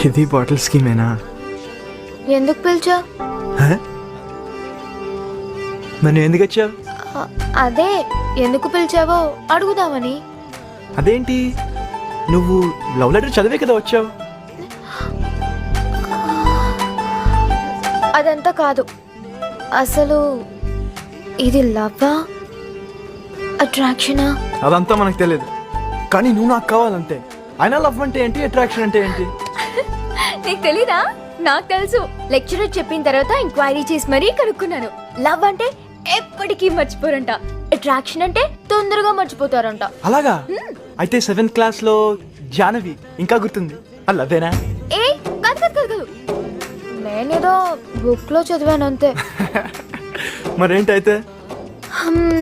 ఇది బాటిల్ స్కీమేనా? ఎందుకు పిలిచా? మరి నువ్వు ఎందుకు వచ్చావు? అదే ఎందుకు పిలిచావో అడుగుదామని. అదేంటి, నువ్వు లవ్ లెటర్ చదివే కదా వచ్చావు? అదంతా కాదు. అసలు ఇది లవ్వా అట్రాక్షనా? అదంతా మనకు తెలియదు, కానీ నువ్వు నాకు కావాలంతే. అయినా లవ్ అంటే ఏంటి, అట్రాక్షన్ అంటే ఏంటి? నీకు తెలీదా? నాకు తెలుసు. లెక్చరర్ చెప్పిన తర్వాత ఎంక్వైరీ చేసి మరీ కనుక్కున్నాను. లవ్ అంటే ఎప్పటికీ మర్చిపోరంట, అట్రాక్షన్ అంటే తొందరగా మర్చిపోతారంట. అలాగా? అయితే 7th క్లాస్లో జానవి ఇంకా గుర్తుంది, అదేనా? ఏ కాదు కాదు కాదు కాదు, నేనేదో బుక్ లో చదివాను అంతే. మరేంటైతే?